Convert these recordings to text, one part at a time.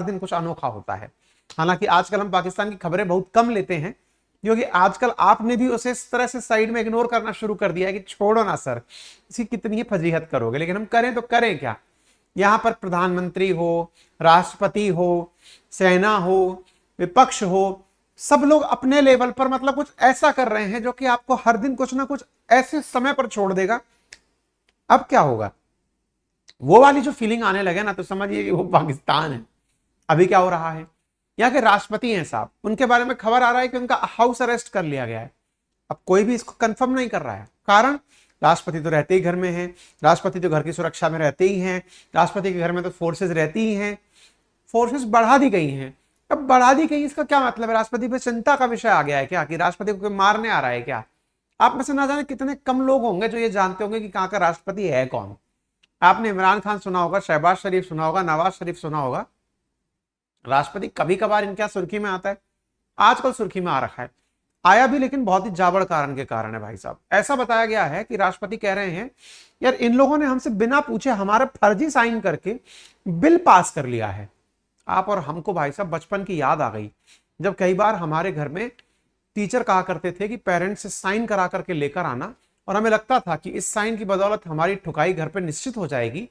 दिन कुछ अनोखा होता है। हालांकि आजकल हम पाकिस्तान की खबरें बहुत कम लेते हैं, क्योंकि आजकल आपने भी उसे इस तरह से साइड में इग्नोर करना शुरू कर दिया है कि छोड़ो ना सर, इसकी कितनी फजीहत करोगे। लेकिन हम करें तो करें क्या, यहां पर प्रधानमंत्री हो, राष्ट्रपति हो, सेना हो, विपक्ष हो, सब लोग अपने लेवल पर मतलब कुछ ऐसा कर रहे हैं जो कि आपको हर दिन कुछ ना कुछ ऐसे समय पर छोड़ देगा। अब क्या होगा, वो वाली जो फीलिंग आने लगे ना, तो समझिए कि वो पाकिस्तान है। अभी क्या हो रहा है, यहाँ के राष्ट्रपति हैं साहब, उनके बारे में खबर आ रहा है कि उनका हाउस अरेस्ट कर लिया गया है। अब कोई भी इसको कंफर्म नहीं कर रहा है, कारण राष्ट्रपति तो रहते ही घर में हैं, राष्ट्रपति तो घर की सुरक्षा में रहते ही हैं, राष्ट्रपति के घर में तो फोर्सेस रहती ही हैं, फोर्सेस बढ़ा दी गई हैं। अब बढ़ा दी गई, इसका क्या मतलब है, राष्ट्रपति पे चिंता का विषय आ गया है क्या, कि राष्ट्रपति को कोई मारने आ रहा है क्या? आप में से ना जाने कितने कम लोग होंगे जो ये जानते होंगे कि कहाँ का राष्ट्रपति है कौन। आपने इमरान खान सुना होगा, शहबाज शरीफ सुना होगा, नवाज शरीफ सुना होगा, राष्ट्रपति कभी कभार इनके सुर्खी में आता है, आजकल सुर्खी में आ रखा है। आया भी लेकिन बहुत ही जाबड़ कारण के कारण है भाई साहब। ऐसा बताया गया है कि राष्ट्रपति कह रहे हैं, यार इन लोगों ने हमसे बिना पूछे हमारा फर्जी साइन करके बिल पास कर लिया है। आप और हमको भाई साहब बचपन की याद आ गई, जब कई बार हमारे घर में टीचर कहा करते थे कि पेरेंट्स से साइन करा करके लेकर आना, और हमें लगता था कि इस साइन की बदौलत हमारी ठुकाई घर पे निश्चित हो जाएगी।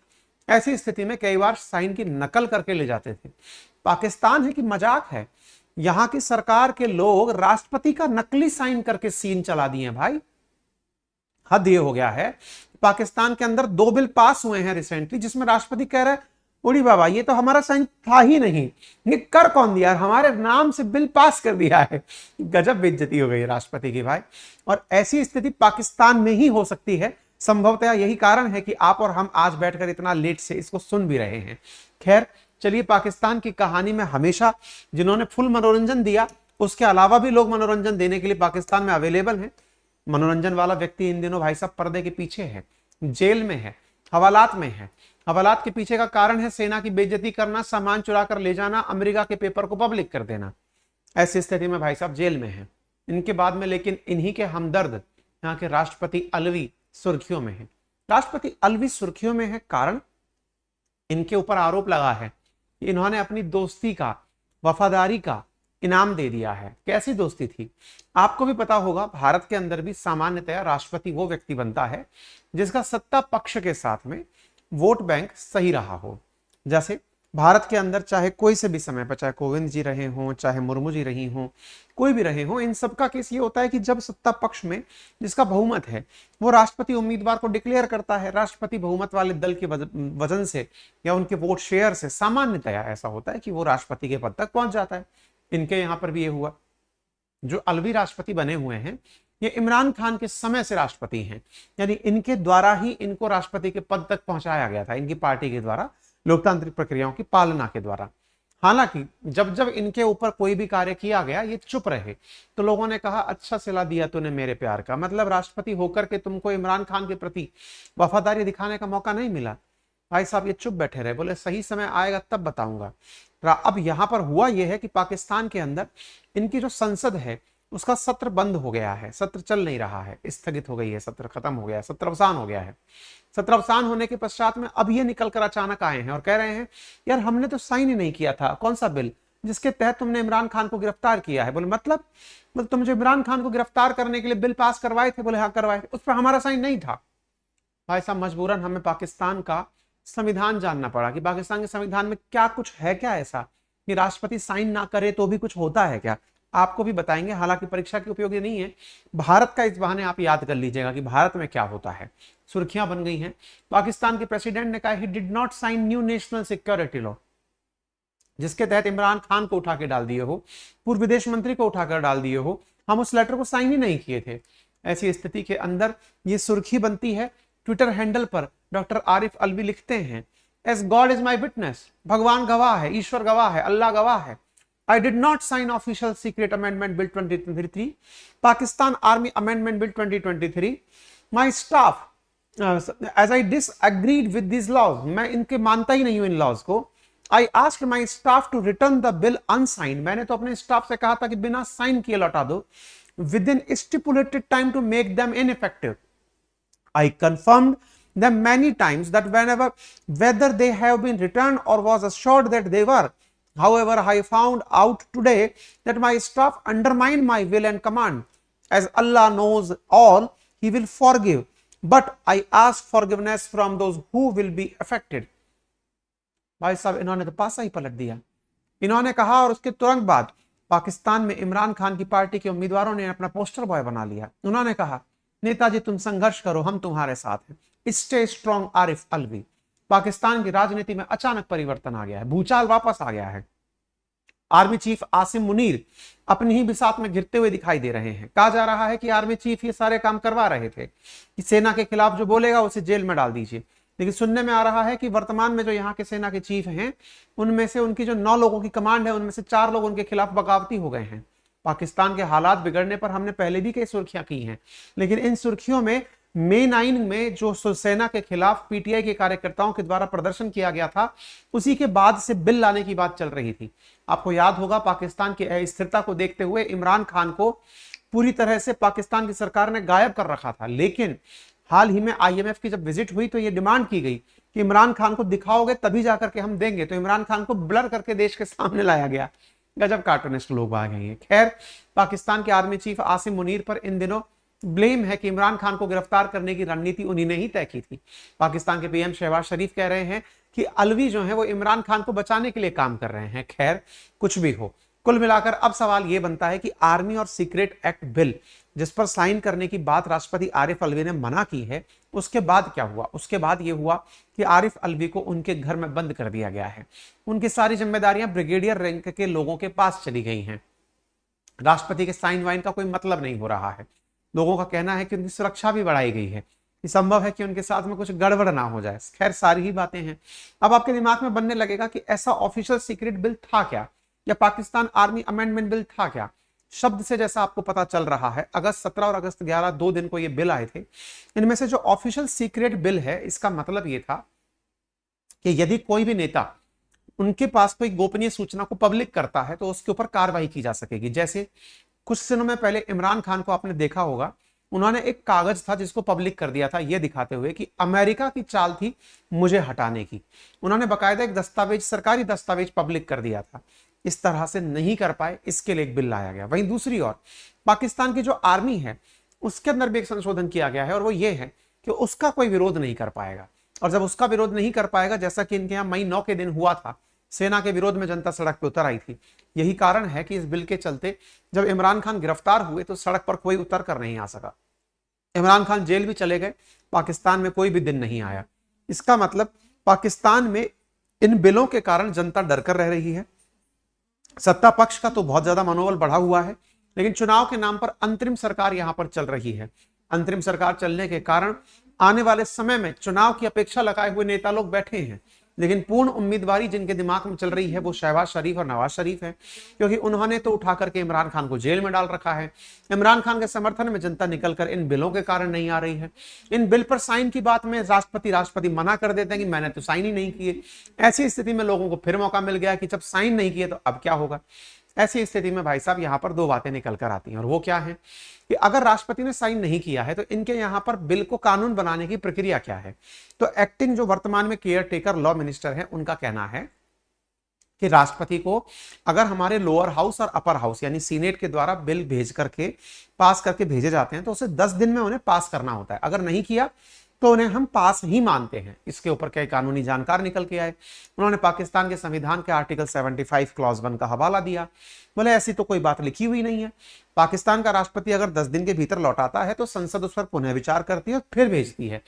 ऐसी स्थिति में कई बार साइन की नकल करके ले जाते थे। पाकिस्तान है कि मजाक है, यहां की सरकार के लोग राष्ट्रपति का नकली साइन करके सीन चला दिए भाई। हद ये हो गया है, पाकिस्तान के अंदर 2 बिल पास हुए हैं रिसेंटली, जिसमें राष्ट्रपति कह रहे हैं, उड़ी बाबा ये तो हमारा साइन था ही नहीं, ये कर कौन दिया, हमारे नाम से बिल पास कर दिया है। गजब बेइज्जती हो गई राष्ट्रपति की भाई। और ऐसी स्थिति पाकिस्तान में ही हो सकती है, संभवतः यही कारण है कि आप और हम आज बैठकर इतना लेट से इसको सुन भी रहे हैं। खैर चलिए, पाकिस्तान की कहानी में हमेशा जिन्होंने फुल मनोरंजन दिया, उसके अलावा भी लोग मनोरंजन देने के लिए पाकिस्तान में अवेलेबल हैं। मनोरंजन वाला व्यक्ति इन दिनों भाई साहब पर्दे के पीछे है, जेल में है, हवालात में है। हवालात के पीछे का कारण है सेना की बेइज्जती करना, सामान चुरा कर ले जाना, अमेरिका के पेपर को पब्लिक कर देना। ऐसी स्थिति में भाई साहब जेल में है। इनके बाद में लेकिन इन्हीं के हमदर्द यहाँ के राष्ट्रपति अलवी सुर्खियों में है। राष्ट्रपति अलवी सुर्खियों में है कारण इनके ऊपर आरोप लगा है कि इन्होंने अपनी दोस्ती का, वफादारी का इनाम दे दिया है। कैसी दोस्ती थी, आपको भी पता होगा, भारत के अंदर भी सामान्यतया राष्ट्रपति वो व्यक्ति बनता है जिसका सत्ता पक्ष के साथ में वोट बैंक सही रहा हो। जैसे भारत के अंदर चाहे कोई से भी समय पर, चाहे कोविंद जी रहे हों, चाहे मुर्मू जी रही हों, कोई भी रहे हों, इन सबका केस ये होता है कि जब सत्ता पक्ष में जिसका बहुमत है वो राष्ट्रपति उम्मीदवार को डिक्लेयर करता है, राष्ट्रपति बहुमत वाले दल के वजन से या उनके वोट शेयर से सामान्यतया ऐसा होता है कि वो राष्ट्रपति के पद तक पहुंच जाता है। इनके यहां पर भी ये हुआ। जो अलवी राष्ट्रपति बने हुए हैं ये इमरान खान के समय से राष्ट्रपति हैं, यानी इनके द्वारा ही इनको राष्ट्रपति के पद तक पहुंचाया गया था, इनकी पार्टी के द्वारा, लोकतांत्रिक प्रक्रियाओं की पालना के द्वारा। हालांकि जब जब इनके ऊपर कोई भी कार्य किया गया ये चुप रहे, तो लोगों ने कहा अच्छा सिला दिया तूने मेरे प्यार का, मतलब राष्ट्रपति होकर के तुमको इमरान खान के प्रति वफादारी दिखाने का मौका नहीं मिला। भाई साहब ये चुप बैठे रहे, बोले सही समय आएगा तब बताऊंगा। अब यहां पर हुआ यह है कि पाकिस्तान के अंदर इनकी जो संसद है उसका सत्र बंद हो गया है, सत्र चल नहीं रहा है, स्थगित हो गई है, सत्र खत्म हो गया है, सत्र अवसान हो गया है। सत्र अवसान होने के पश्चात में अब ये निकल कर अचानक आए हैं और कह रहे हैं यार हमने तो साइन ही नहीं किया था, कौन सा बिल जिसके तहत तुमने इमरान खान को गिरफ्तार किया है। बोले मतलब तुम जो इमरान खान को गिरफ्तार करने के लिए बिल पास करवाए थे? बोले हाँ करवाए थे, उस पर हमारा साइन नहीं था। भाई साहब मजबूरन हमें पाकिस्तान का संविधान जानना पड़ा कि पाकिस्तान के संविधान में क्या कुछ है, क्या ऐसा कि राष्ट्रपति साइन ना करे तो भी कुछ होता है क्या, आपको भी बताएंगे। हालांकि परीक्षा की उपयोगी नहीं है, भारत का इस बहाने आप याद कर लीजिएगा कि भारत में क्या होता है। सुर्खियां बन गई हैं, पाकिस्तान के प्रेसिडेंट ने कहा he did not sign new national security law, जिसके तहत इमरान खान को उठा के डाल दिए हो, पूर्व विदेश मंत्री को उठाकर डाल दिए हो, हम उस लेटर को साइन ही नहीं किए थे। ऐसी स्थिति के अंदर ये सुर्खी बनती है। ट्विटर हैंडल पर डॉक्टर आरिफ अलवी लिखते हैं, as God is my witness, भगवान गवाह है, ईश्वर गवाह है, अल्लाह गवाह है, I did not sign official secret amendment bill 2023, Pakistan Army Amendment Bill 2023. My staff, as I disagreed with these laws, मैं इनके मानता ही नहीं हूं इन laws को. I asked my staff to return the bill unsigned. मैंने तो अपने स्टाफ से कहा था कि बिना साइन किए लौटा दो. Within stipulated time to make them ineffective. I confirmed them many times that whether they have been returned or was assured that they were. However, I found out today that my staff undermined my will and command. As Allah knows all, He will forgive. But I ask forgiveness from those who will be affected. भाई साहब इन्होंने तो पासा ही पलट दिया। इन्होंने कहा और उसके तुरंत बाद पाकिस्तान में इमरान खान की पार्टी के उम्मीदवारों ने अपना पोस्टर बॉय बना लिया। उन्होंने कहा, नेताजी तुम संघर्ष करो, हम तुम्हारे साथ हैं। Stay strong Arif Alvi. पाकिस्तान की राजनीति में अचानक परिवर्तन आ गया है, भूचाल वापस आ गया है। आर्मी चीफ आसिम मुनीर अपनी ही बिसात में गिरते हुए दिखाई दे रहे हैं। कहा जा रहा है कि आर्मी चीफ ये सारे काम करवा रहे थे कि सेना के खिलाफ जो बोलेगा उसे जेल में डाल दीजिए, लेकिन सुनने में आ रहा है कि वर्तमान में जो यहाँ के सेना के चीफ हैं उनमें से उनकी जो 9 लोगों की कमांड है उनमें से 4 लोग उनके खिलाफ बगावती हो गए हैं। पाकिस्तान के हालात बिगड़ने पर हमने पहले भी कई सुर्खियां की हैं, लेकिन इन सुर्खियों में मई 9 में जो सेना के खिलाफ पीटीआई के कार्यकर्ताओं के द्वारा प्रदर्शन किया गया था, उसी के बाद से बिल लाने की बात चल रही थी। आपको याद होगा, पाकिस्तान की अस्थिरता को देखते हुए इमरान खान को पूरी तरह से पाकिस्तान की सरकार ने गायब कर रखा था, लेकिन हाल ही में आईएमएफ की जब विजिट हुई तो यह डिमांड की गई कि इमरान खान को दिखाओगे तभी जाकर के हम देंगे, तो इमरान खान को ब्लर करके देश के सामने लाया गया। गजब कार्टूनिस्ट लोग आ गए हैं। खैर, पाकिस्तान के आर्मी चीफ आसिम मुनीर पर इन दिनों ब्लेम है कि इमरान खान को गिरफ्तार करने की रणनीति उन्हीं ने ही तय की थी। पाकिस्तान के पीएम शहबाज शरीफ कह रहे हैं कि अलवी जो है वो इमरान खान को बचाने के लिए काम कर रहे हैं। खैर, कुछ भी हो, कुल मिलाकर अब सवाल यह बनता है कि आर्मी और सीक्रेट एक्ट बिल जिस पर साइन करने की बात राष्ट्रपति आरिफ अलवी ने मना की है, उसके बाद क्या हुआ? उसके बाद यह हुआ कि आरिफ अलवी को उनके घर में बंद कर दिया गया है। उनकी सारी जिम्मेदारियां ब्रिगेडियर रैंक के लोगों के पास चली गई हैं। राष्ट्रपति के साइन वाइन का कोई मतलब नहीं हो रहा है। लोगों का कहना है कि उनकी सुरक्षा भी बढ़ाई गई है, कि संभव है कि उनके साथ में कुछ गड़बड़ ना हो जाए। खैर, सारी ही बातें हैं। अब आपके दिमाग में बनने लगेगा कि ऐसा ऑफिशियल सीक्रेट बिल था क्या, या पाकिस्तान आर्मी अमेंडमेंट बिल था क्या? शब्द से जैसा आपको पता चल रहा है, अगस्त 17 और अगस्त 11 2 दिन को ये बिल आए थे। इनमें से जो ऑफिशियल सीक्रेट बिल है, इसका मतलब ये था कि यदि कोई भी नेता उनके पास कोई गोपनीय सूचना को पब्लिक करता है तो उसके ऊपर कार्रवाई की जा सकेगी। जैसे कुछ दिनों में पहले इमरान खान को आपने देखा होगा, उन्होंने एक कागज था जिसको पब्लिक कर दिया था, यह दिखाते हुए कि अमेरिका की चाल थी मुझे हटाने की। उन्होंने बकायदा एक दस्तावेज, सरकारी दस्तावेज पब्लिक कर दिया था। इस तरह से नहीं कर पाए, इसके लिए एक बिल लाया गया। वहीं दूसरी ओर पाकिस्तान की जो आर्मी है उसके अंदर भी एक संशोधन किया गया है, और वो ये है कि उसका कोई विरोध नहीं कर पाएगा। और जब उसका विरोध नहीं कर पाएगा, जैसा कि इनके यहाँ मई 9 के दिन हुआ था, सेना के विरोध में जनता सड़क पर उतर आई थी। यही कारण है कि इस बिल के चलते जब इमरान खान गिरफ्तार हुए तो सड़क पर कोई उतर कर नहीं आ सका। इमरान खान जेल भी चले गए, पाकिस्तान में कोई भी दिन नहीं आया। इसका मतलब पाकिस्तान में इन बिलों के कारण जनता डर कर रह रही है। सत्ता पक्ष का तो बहुत ज्यादा मनोबल बढ़ा हुआ है, लेकिन चुनाव के नाम पर अंतरिम सरकार यहां पर चल रही है। अंतरिम सरकार चलने के कारण आने वाले समय में चुनाव की अपेक्षा लगाए हुए नेता लोग बैठे हैं, लेकिन पूर्ण उम्मीदवारी जिनके दिमाग में चल रही है वो शहबाज शरीफ और नवाज शरीफ है, क्योंकि उन्होंने तो उठा करके इमरान खान को जेल में डाल रखा है। इमरान खान के समर्थन में जनता निकलकर इन बिलों के कारण नहीं आ रही है। इन बिल पर साइन की बात में राष्ट्रपति मना कर देते हैं कि मैंने तो साइन ही नहीं किए। ऐसी स्थिति में लोगों को फिर मौका मिल गया कि जब साइन नहीं किए तो अब क्या होगा। ऐसी स्थिति में भाई साहब यहां पर 2 बातें निकल कर आती हैं, और वो क्या है कि अगर राष्ट्रपति ने साइन नहीं किया है तो इनके यहां पर बिल को कानून बनाने की प्रक्रिया क्या है। तो एक्टिंग जो वर्तमान में केयर टेकर लॉ मिनिस्टर है, उनका कहना है कि राष्ट्रपति को अगर हमारे लोअर हाउस और अपर हाउस यानी सीनेट के द्वारा बिल भेज करके पास करके भेजे जाते हैं तो उसे 10 दिन में उन्हें पास करना होता है। अगर नहीं किया तो उन्हें हम पास ही मानते हैं। इसके ऊपर कई कानूनी जानकार निकल के आए। उन्होंने पाकिस्तान के संविधान के आर्टिकल 75 क्लॉज 1 का हवाला दिया। बोले ऐसी तो कोई बात लिखी हुई नहीं है। पाकिस्तान का राष्ट्रपति अगर 10 दिन के भीतर लौटाता है तो संसद उस पर पुनः विचार करती है, फिर भेजती है,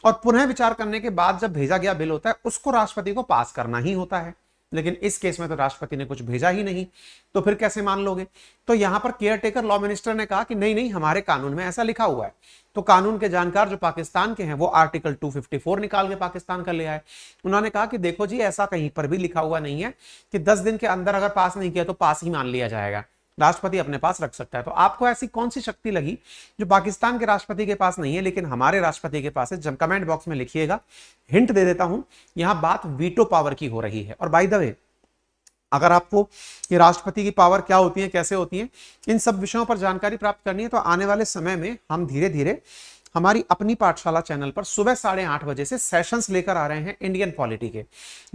और पुनः विचार करने के बाद जब भेजा गया बिल होता है उसको राष्ट्रपति को पास करना ही होता है। लेकिन इस केस में तो राष्ट्रपति ने कुछ भेजा ही नहीं, तो फिर कैसे मान लोगे। तो यहां पर केयर टेकर लॉ मिनिस्टर ने कहा कि नहीं नहीं, हमारे कानून में ऐसा लिखा हुआ है। तो कानून के जानकार जो पाकिस्तान के हैं वो आर्टिकल 254 निकाल के पाकिस्तान का ले आए। उन्होंने कहा कि देखो जी, ऐसा कहीं पर भी लिखा हुआ नहीं है कि 10 दिन के अंदर अगर पास नहीं किया तो पास ही मान लिया जाएगा, राष्ट्रपति अपने पास रख सकता है। तो आपको ऐसी कौन सी शक्ति लगी जो पाकिस्तान के राष्ट्रपति के पास नहीं है लेकिन हमारे राष्ट्रपति के पास है? जब कमेंट बॉक्स में लिखिएगा। हिंट दे देता हूं, यहां बात वीटो पावर की हो रही है। और बाय द वे, अगर आपको ये राष्ट्रपति की पावर क्या होती है, कैसे होती है, इन सब विषयों पर जानकारी प्राप्त करनी है तो आने वाले समय में हम धीरे धीरे हमारी अपनी पाठशाला चैनल पर सुबह 8:30 बजे से सेशंस लेकर आ रहे हैं इंडियन पॉलिटी के,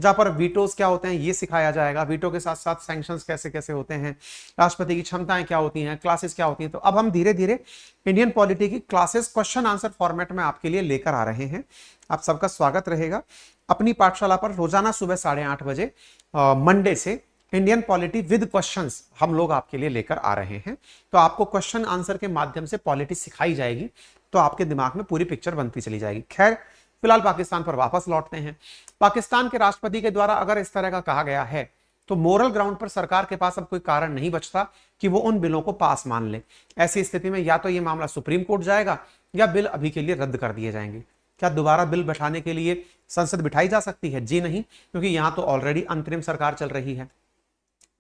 जहां पर वीटोज क्या होते हैं ये सिखाया जाएगा, वीटो के साथ साथ सैंक्शंस कैसे कैसे होते हैं, राष्ट्रपति की क्षमताएं क्या होती हैं, क्लासेस क्या होती हैं। तो अब हम धीरे धीरे इंडियन पॉलिटी की क्लासेस क्वेश्चन आंसर फॉर्मेट में आपके लिए लेकर आ रहे हैं। आप सबका स्वागत रहेगा। अपनी पाठशाला पर रोजाना सुबह 8:30 बजे मंडे से इंडियन पॉलिटी विद क्वेश्चंस हम लोग आपके लिए लेकर आ रहे हैं। तो आपको क्वेश्चन आंसर के माध्यम से पॉलिटी सिखाई जाएगी, तो आपके दिमाग में पूरी पिक्चर बनती चली जाएगी। खैर, फिलहाल पाकिस्तान पर वापस लौटते हैं। पाकिस्तान के राष्ट्रपति के द्वारा अगर इस तरह का कहा गया है तो मोरल ग्राउंड पर सरकार के पास अब कोई कारण नहीं बचता कि वो उन बिलों को पास मान ले। ऐसी स्थिति में या तो ये मामला सुप्रीम कोर्ट जाएगा या बिल अभी के लिए रद्द कर दिए जाएंगे। क्या दोबारा बिल बैठाने के लिए संसद बिठाई जा सकती है? जी नहीं, क्योंकि यहां तो ऑलरेडी अंतरिम सरकार चल रही है।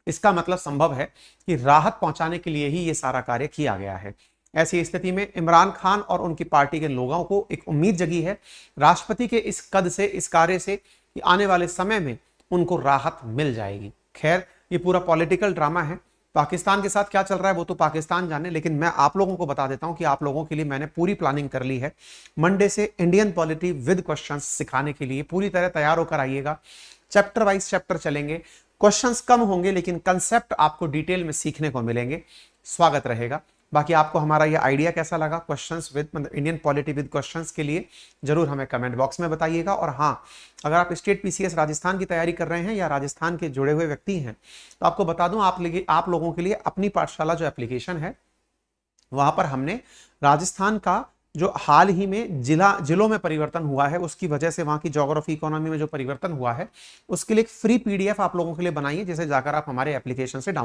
इसका मतलब संभव है कि राहत पहुंचाने के लिए ही ये सारा कार्य किया गया है। ऐसी स्थिति में इमरान खान और उनकी पार्टी के लोगों को एक उम्मीद जगी है राष्ट्रपति के इस कद से, इस कार्य से, कि आने वाले समय में उनको राहत मिल जाएगी। खैर, ये पूरा पॉलिटिकल ड्रामा है। पाकिस्तान के साथ क्या चल रहा है वो तो पाकिस्तान जाने, लेकिन मैं आप लोगों को बता देता हूं कि आप लोगों के लिए मैंने पूरी प्लानिंग कर ली है। मंडे से इंडियन पॉलिटी विद क्वेश्चंस सिखाने के लिए पूरी तरह तैयार होकर आइएगा। चैप्टर वाइज चैप्टर चलेंगे, क्वेश्चंस कम होंगे लेकिन कंसेप्ट आपको डिटेल में सीखने को मिलेंगे। स्वागत रहेगा। बाकी आपको हमारा ये आइडिया कैसा लगा क्वेश्चंस विद मतलब इंडियन पॉलिटी विद क्वेश्चंस के लिए, जरूर हमें कमेंट बॉक्स में बताइएगा। और हाँ, अगर आप स्टेट पीसीएस राजस्थान की तैयारी कर रहे हैं या राजस्थान के जुड़े हुए व्यक्ति हैं, तो आपको बता दूं आप लोगों के लिए अपनी पाठशाला जो एप्लीकेशन है, वहां पर हमने राजस्थान का जो हाल ही में जिलों में परिवर्तन हुआ है, उसकी वजह से वहां की ज्योग्राफी इकोनॉमी में जो परिवर्तन हुआ है, उसके लिए एक फ्री पीडीएफ आप लोगों के लिए बनाई है, जिसे जाकर आप हमारे एप्लीकेशन से डाउनलोड